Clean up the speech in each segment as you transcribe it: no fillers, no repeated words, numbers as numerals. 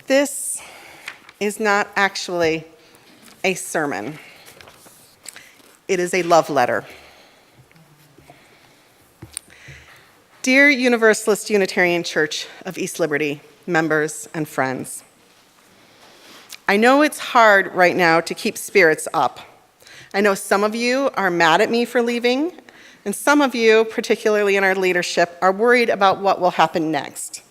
This is not actually a sermon. It is a love letter. Dear Universalist Unitarian Church of East Liberty, members and friends, I know it's hard right now to keep spirits up. I know some of you are mad at me for leaving, and some of you, particularly in our leadership, are worried about what will happen next.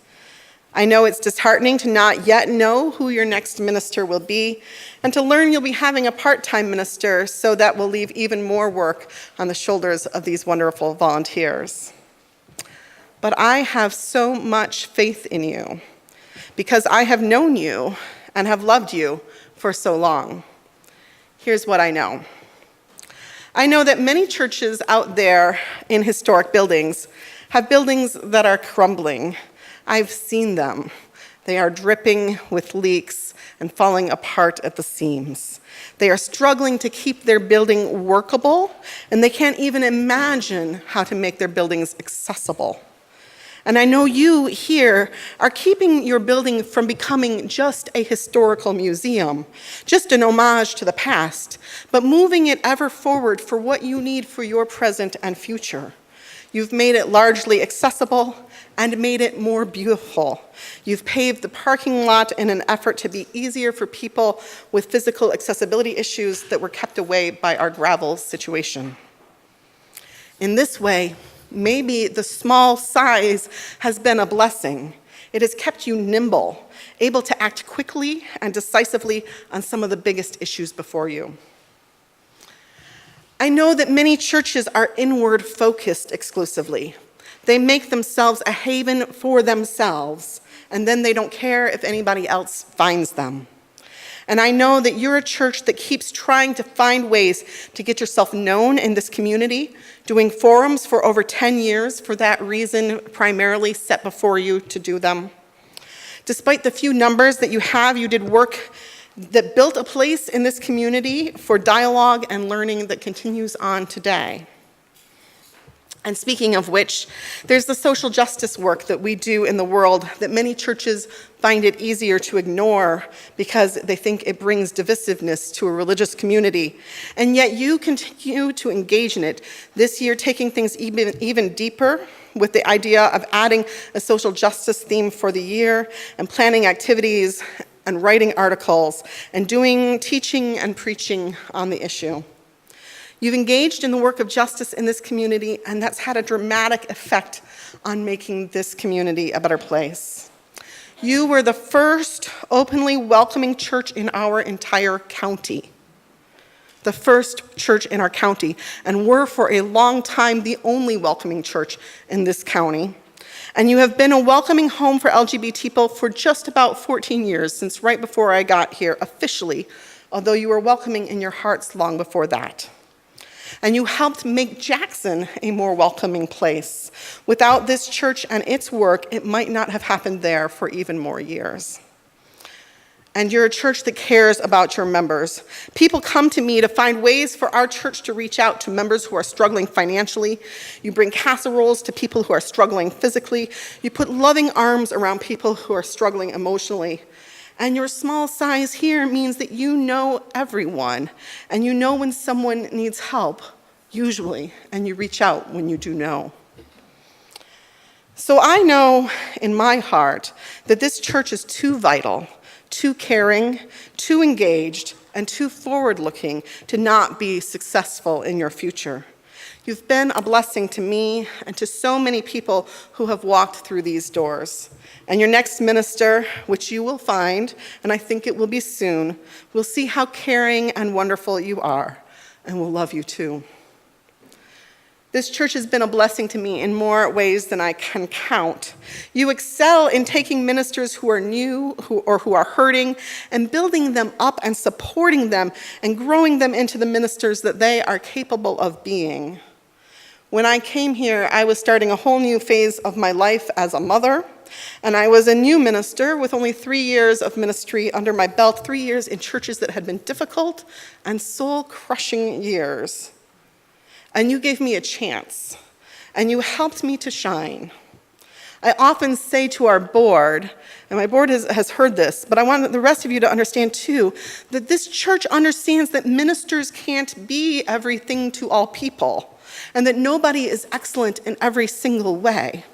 I know it's disheartening to not yet know who your next minister will be, and to learn you'll be having a part-time minister, so that will leave even more work on the shoulders of these wonderful volunteers. But I have so much faith in you, because I have known you and have loved you for so long. Here's what I know. I know that many churches out there in historic buildings have buildings that are crumbling. I've seen them. They are dripping with leaks and falling apart at the seams. They are struggling to keep their building workable, and they can't even imagine how to make their buildings accessible. And I know you here are keeping your building from becoming just a historical museum, just an homage to the past, but moving it ever forward for what you need for your present and future. You've made it largely accessible and made it more beautiful. You've paved the parking lot in an effort to be easier for people with physical accessibility issues that were kept away by our gravel situation. In this way, maybe the small size has been a blessing. It has kept you nimble, able to act quickly and decisively on some of the biggest issues before you. I know that many churches are inward focused exclusively. They make themselves a haven for themselves, and then they don't care if anybody else finds them. And I know that you're a church that keeps trying to find ways to get yourself known in this community, doing forums for over 10 years for that reason, primarily set before you to do them. Despite the few numbers that you have, you did work that built a place in this community for dialogue and learning that continues on today. And speaking of which, there's the social justice work that we do in the world that many churches find it easier to ignore because they think it brings divisiveness to a religious community. And yet you continue to engage in it, this year taking things even deeper with the idea of adding a social justice theme for the year and planning activities and writing articles and doing teaching and preaching on the issue. You've engaged in the work of justice in this community, and that's had a dramatic effect on making this community a better place. You were the first openly welcoming church in our entire county. The first church in our county, and were for a long time the only welcoming church in this county. And you have been a welcoming home for LGBT people for just about 14 years, since right before I got here officially, although you were welcoming in your hearts long before that. And you helped make Jackson a more welcoming place. Without this church and its work, it might not have happened there for even more years. And you're a church that cares about your members. People come to me to find ways for our church to reach out to members who are struggling financially. You bring casseroles to people who are struggling physically. You put loving arms around people who are struggling emotionally. And your small size here means that you know everyone, and you know when someone needs help, usually, and you reach out when you do know. So I know in my heart that this church is too vital, too caring, too engaged, and too forward-looking to not be successful in your future. You've been a blessing to me and to so many people who have walked through these doors. And your next minister, which you will find, and I think it will be soon, will see how caring and wonderful you are, and will love you too. This church has been a blessing to me in more ways than I can count. You excel in taking ministers who are new or who are hurting and building them up and supporting them and growing them into the ministers that they are capable of being. When I came here, I was starting a whole new phase of my life as a mother, and I was a new minister with only 3 years of ministry under my belt, 3 years in churches that had been difficult and soul-crushing years. And you gave me a chance, and you helped me to shine. I often say to our board, and my board has heard this, but I want the rest of you to understand too, that this church understands that ministers can't be everything to all people, and that nobody is excellent in every single way.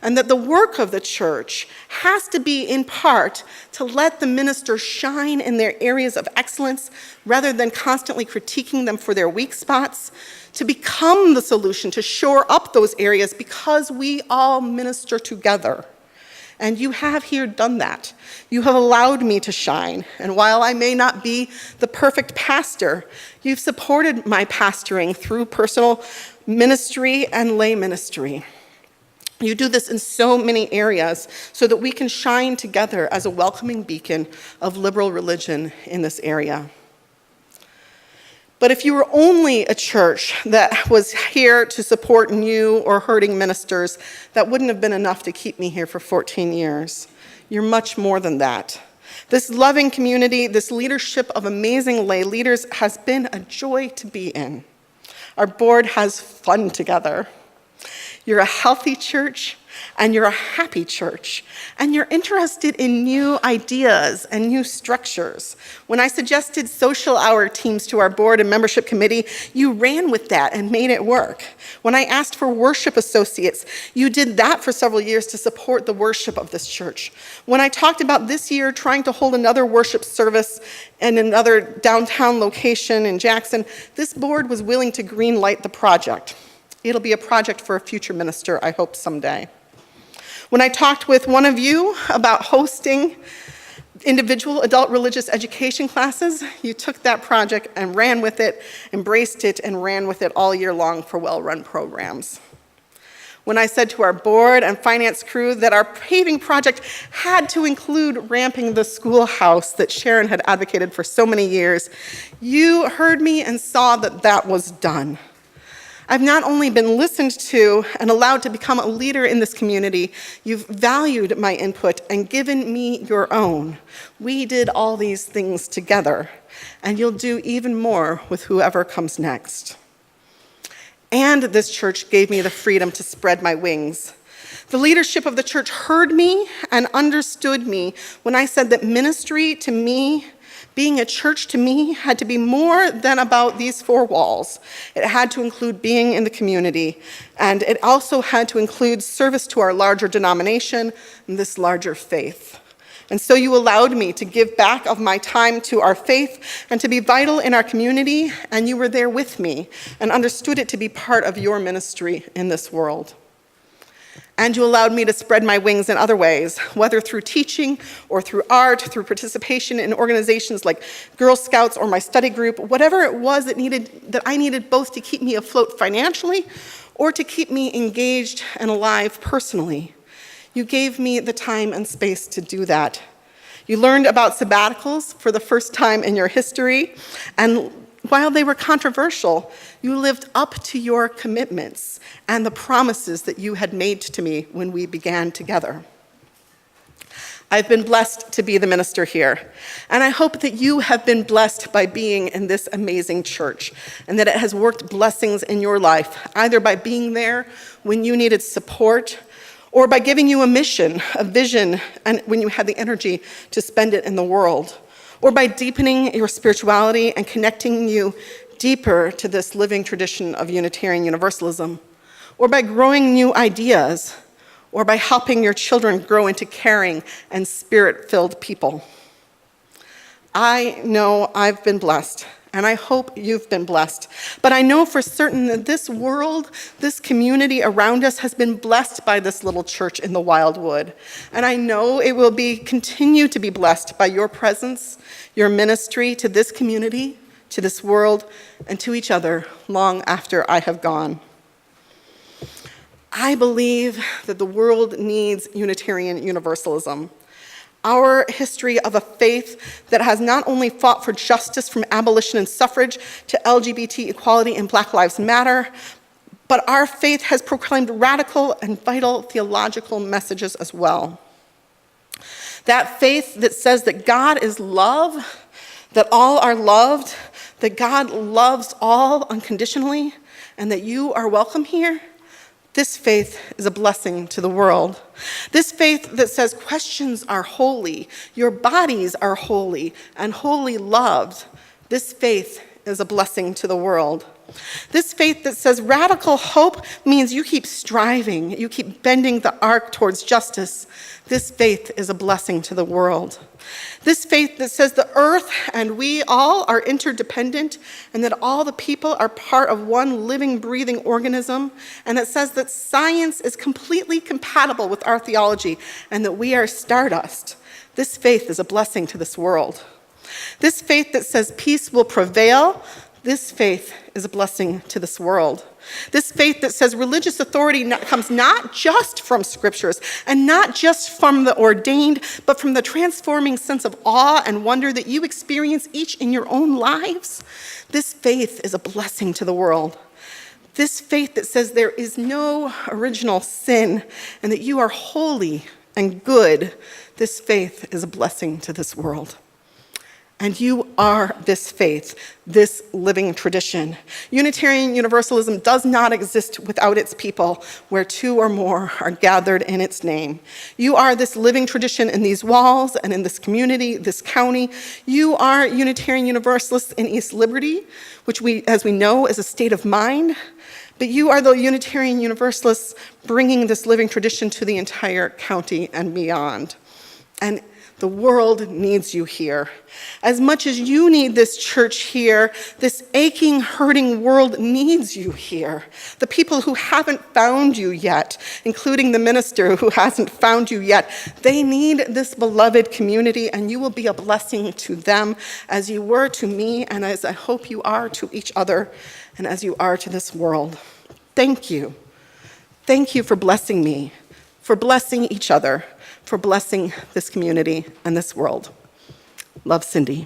And that the work of the church has to be, in part, to let the minister shine in their areas of excellence rather than constantly critiquing them for their weak spots, to become the solution, to shore up those areas because we all minister together. And you have here done that. You have allowed me to shine. And while I may not be the perfect pastor, you've supported my pastoring through personal ministry and lay ministry. You do this in so many areas so that we can shine together as a welcoming beacon of liberal religion in this area. But if you were only a church that was here to support new or hurting ministers, that wouldn't have been enough to keep me here for 14 years. You're much more than that. This loving community, this leadership of amazing lay leaders has been a joy to be in. Our board has fun together. You're a healthy church, and you're a happy church, and you're interested in new ideas and new structures. When I suggested social hour teams to our board and membership committee, you ran with that and made it work. When I asked for worship associates, you did that for several years to support the worship of this church. When I talked about this year trying to hold another worship service in another downtown location in Jackson, this board was willing to green light the project. It'll be a project for a future minister, I hope someday. When I talked with one of you about hosting individual adult religious education classes, you took that project and ran with it, embraced it, and ran with it all year long for well-run programs. When I said to our board and finance crew that our paving project had to include ramping the schoolhouse that Sharon had advocated for so many years, you heard me and saw that that was done. I've not only been listened to and allowed to become a leader in this community, you've valued my input and given me your own. We did all these things together, and you'll do even more with whoever comes next. And this church gave me the freedom to spread my wings. The leadership of the church heard me and understood me when I said that ministry to me, being a church to me, had to be more than about these four walls. It had to include being in the community, and it also had to include service to our larger denomination and this larger faith. And so you allowed me to give back of my time to our faith and to be vital in our community, and you were there with me and understood it to be part of your ministry in this world. And you allowed me to spread my wings in other ways, whether through teaching or through art, through participation in organizations like Girl Scouts or my study group, whatever it was that I needed both to keep me afloat financially or to keep me engaged and alive personally. You gave me the time and space to do that. You learned about sabbaticals for the first time in your history, and while they were controversial, you lived up to your commitments and the promises that you had made to me when we began together. I've been blessed to be the minister here, and I hope that you have been blessed by being in this amazing church, and that it has worked blessings in your life, either by being there when you needed support, or by giving you a mission, a vision, and when you had the energy to spend it in the world, or by deepening your spirituality and connecting you deeper to this living tradition of Unitarian Universalism, or by growing new ideas, or by helping your children grow into caring and spirit-filled people. I know I've been blessed, and I hope you've been blessed. But I know for certain that this world, this community around us has been blessed by this little church in the Wildwood. And I know it will continue to be blessed by your presence, your ministry to this community, to this world, and to each other long after I have gone. I believe that the world needs Unitarian Universalism. Our history of a faith that has not only fought for justice from abolition and suffrage to LGBT equality and Black Lives Matter, but our faith has proclaimed radical and vital theological messages as well. That faith that says that God is love, that all are loved, that God loves all unconditionally, and that you are welcome here, This faith is a blessing to the world. This faith that says questions are holy, your bodies are holy, and wholly loved. This faith is a blessing to the world. This faith that says radical hope means you keep striving, you keep bending the arc towards justice. This faith is a blessing to the world. This faith that says the earth and we all are interdependent and that all the people are part of one living, breathing organism, and that says that science is completely compatible with our theology and that we are stardust. This faith is a blessing to this world. This faith that says peace will prevail, this faith is a blessing to this world. This faith that says religious authority comes not just from scriptures and not just from the ordained, but from the transforming sense of awe and wonder that you experience each in your own lives. This faith is a blessing to the world. This faith that says there is no original sin and that you are holy and good. This faith is a blessing to this world. And you are this faith, this living tradition. Unitarian Universalism does not exist without its people, where two or more are gathered in its name. You are this living tradition in these walls and in this community, this county. You are Unitarian Universalists in East Liberty, which as we know, is a state of mind. But you are the Unitarian Universalists bringing this living tradition to the entire county and beyond. And the world needs you here. As much as you need this church here, this aching, hurting world needs you here. The people who haven't found you yet, including the minister who hasn't found you yet, they need this beloved community, and you will be a blessing to them as you were to me, and as I hope you are to each other, and as you are to this world. Thank you. Thank you for blessing me, for blessing each other, for blessing this community and this world. Love, Cindy.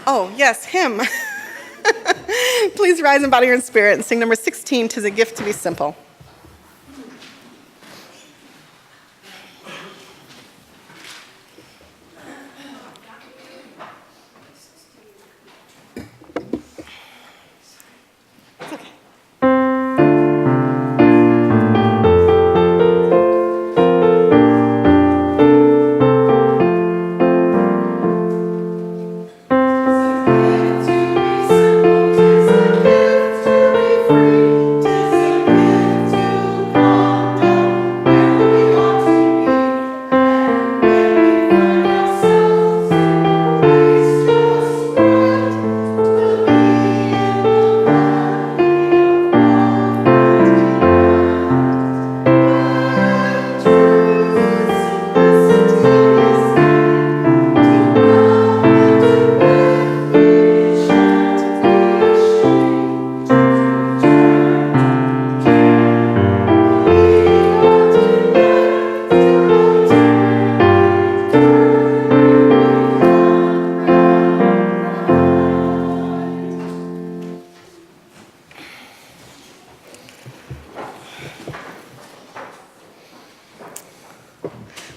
Oh, yes, hymn. Please rise in body and spirit and sing number 16, "'Tis a Gift to be Simple."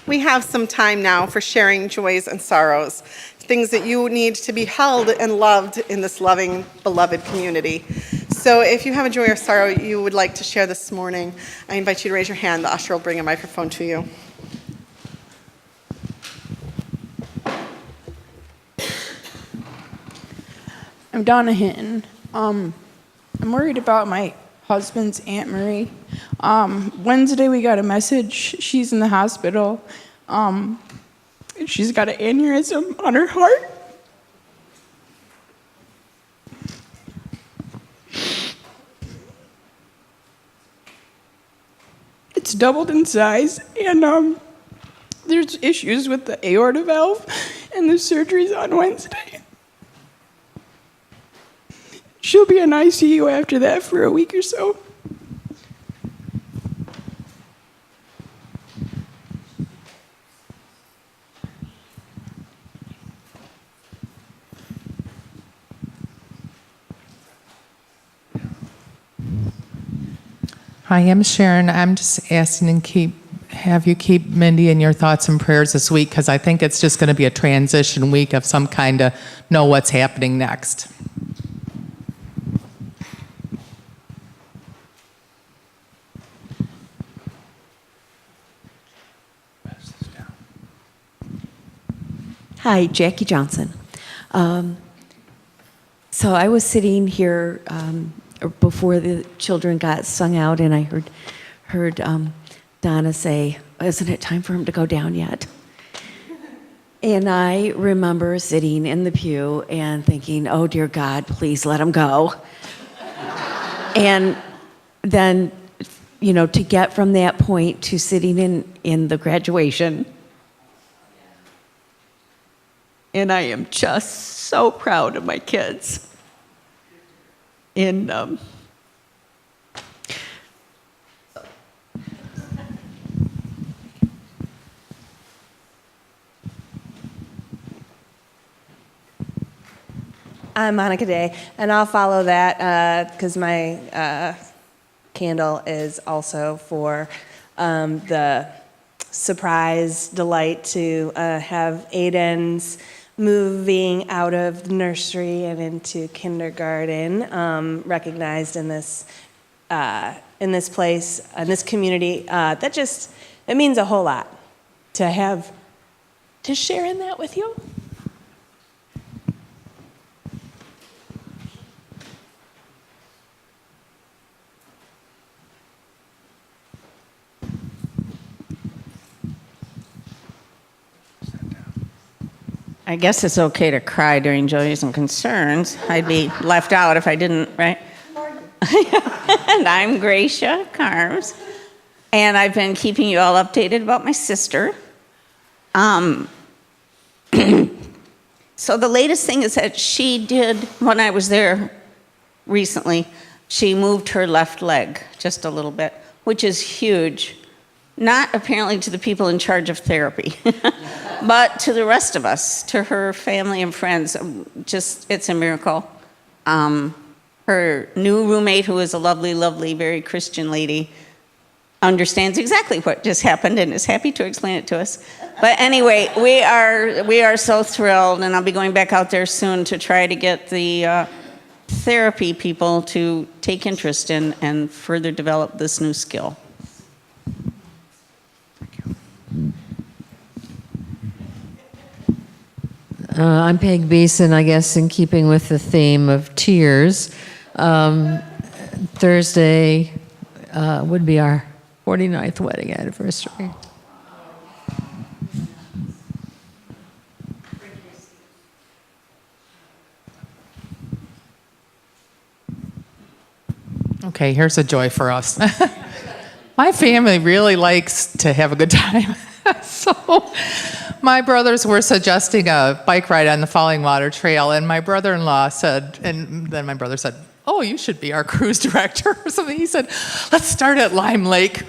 We have some time now for sharing joys and sorrows, things that you need to be held and loved in this loving, beloved community. So if you have a joy or sorrow you would like to share this morning, I invite you to raise your hand. The usher will bring a microphone to you. I'm Donna Hinton. I'm worried about my husband's Aunt Marie. Wednesday we got a message. She's in the hospital. She's got an aneurysm on her heart. It's doubled in size, and there's issues with the aorta valve, and the surgery's on Wednesday. She'll be in ICU after that for a week or so. Hi, I'm Sharon. I'm just asking to have you keep Mindy in your thoughts and prayers this week, because I think it's just going to be a transition week of some kind to know what's happening next. Hi, Jackie Johnson. So I was sitting here before the children got sung out, and I heard Donna say, "Isn't it time for him to go down yet?" And I remember sitting in the pew and thinking, "Oh dear God, please let him go." And then, to get from that point to sitting in the graduation. And I am just so proud of my kids. And I'm Monica Day, and I'll follow that because my candle is also for the surprise delight to have Aiden's moving out of the nursery and into kindergarten recognized in this place, in this community. It means a whole lot to share in that with you. I guess it's okay to cry during Joys and Concerns. I'd be left out if I didn't, right? And I'm Gracia Carms, and I've been keeping you all updated about my sister. So the latest thing is that she did, when I was there recently, she moved her left leg just a little bit, which is huge. Not apparently to the people in charge of therapy, but to the rest of us, to her family and friends. It's a miracle. Her new roommate, who is a lovely, lovely, very Christian lady, understands exactly what just happened and is happy to explain it to us. But anyway, we are so thrilled, and I'll be going back out there soon to try to get the therapy people to take interest in and further develop this new skill. I'm Peg Beeson, I guess, in keeping with the theme of tears. Thursday would be our 49th wedding anniversary. Okay, here's a joy for us. My family really likes to have a good time. So my brothers were suggesting a bike ride on the Falling Water Trail, and my brother-in-law said, and then my brother said, "Oh, you should be our cruise director," or something. He said, "Let's start at Lime Lake,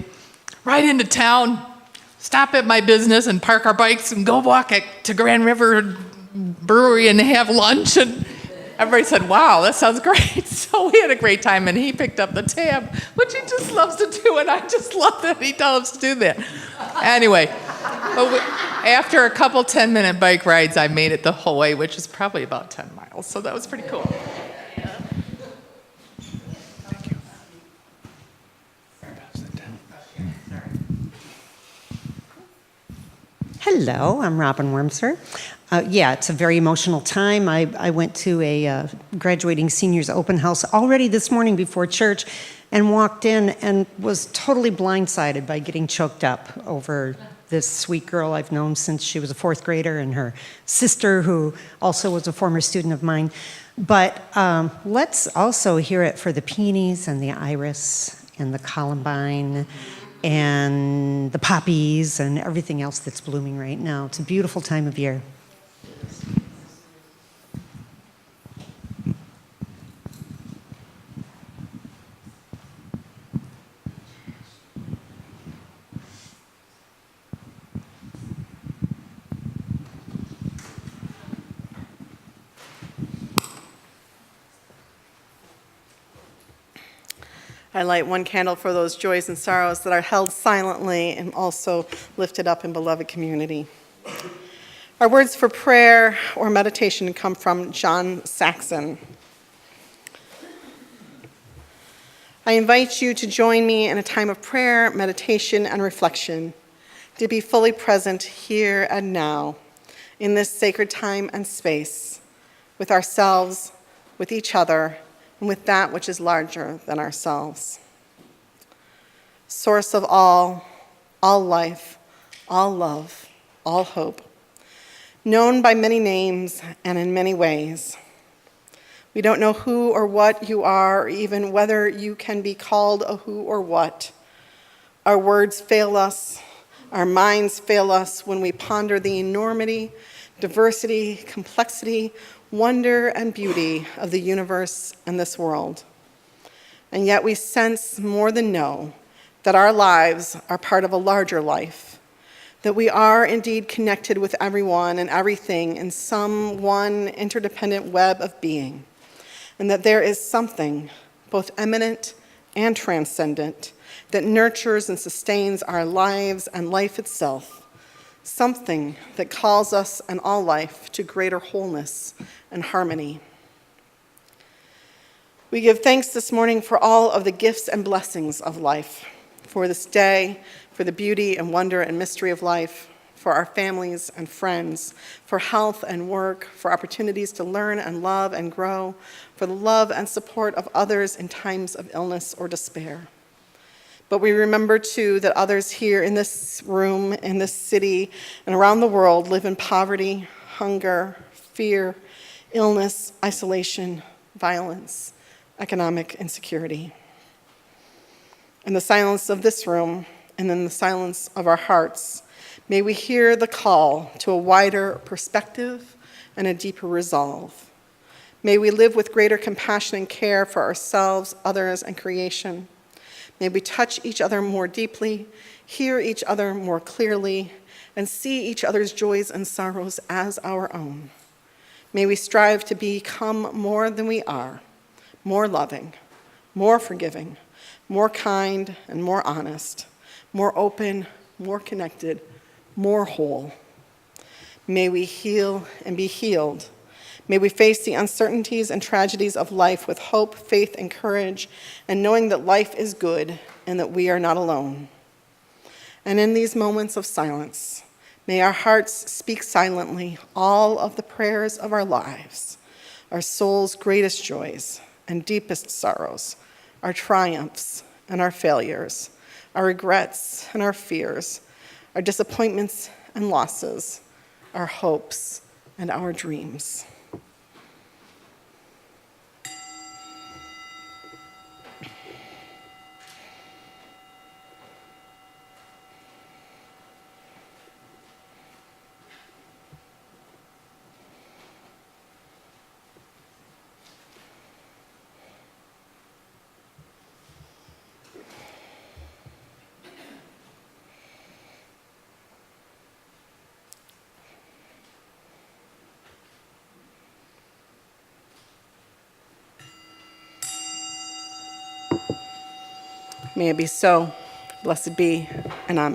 ride into town, stop at my business and park our bikes and go walk to Grand River Brewery and have lunch." And everybody said, "Wow, that sounds great." So we had a great time, and he picked up the tab, which he just loves to do, and I just love that he loves to do that. Anyway, after a couple 10-minute bike rides, I made it the whole way, which is probably about 10 miles, so that was pretty cool. Thank you. Hello, I'm Robin Wormser. It's a very emotional time. I went to a graduating seniors open house already this morning before church and walked in and was totally blindsided by getting choked up over this sweet girl I've known since she was a fourth grader, and her sister, who also was a former student of mine. But let's also hear it for the peonies and the iris and the columbine and the poppies and everything else that's blooming right now. It's a beautiful time of year. I light one candle for those joys and sorrows that are held silently and also lifted up in beloved community. Our words for prayer or meditation come from John Saxon. I invite you to join me in a time of prayer, meditation, and reflection, to be fully present here and now in this sacred time and space, with ourselves, with each other, and with that which is larger than ourselves. Source of all life, all love, all hope, known by many names and in many ways. We don't know who or what you are, or even whether you can be called a who or what. Our words fail us, our minds fail us when we ponder the enormity, diversity, complexity, wonder, and beauty of the universe and this world. And yet we sense more than know that our lives are part of a larger life, that we are indeed connected with everyone and everything in some one interdependent web of being, and that there is something, both eminent and transcendent, that nurtures and sustains our lives and life itself, something that calls us and all life to greater wholeness and harmony. We give thanks this morning for all of the gifts and blessings of life, for this day, for the beauty and wonder and mystery of life, for our families and friends, for health and work, for opportunities to learn and love and grow, for the love and support of others in times of illness or despair. But we remember, too, that others here in this room, in this city, and around the world live in poverty, hunger, fear, illness, isolation, violence, economic insecurity. In the silence of this room and in the silence of our hearts, may we hear the call to a wider perspective and a deeper resolve. May we live with greater compassion and care for ourselves, others, and creation. May we touch each other more deeply, hear each other more clearly, and see each other's joys and sorrows as our own. May we strive to become more than we are, more loving, more forgiving, more kind and more honest, more open, more connected, more whole. May we heal and be healed. May we face the uncertainties and tragedies of life with hope, faith, and courage, and knowing that life is good and that we are not alone. And in these moments of silence, may our hearts speak silently all of the prayers of our lives, our soul's greatest joys and deepest sorrows, our triumphs and our failures, our regrets and our fears, our disappointments and losses, our hopes and our dreams. May it be so. Blessed be, and amen.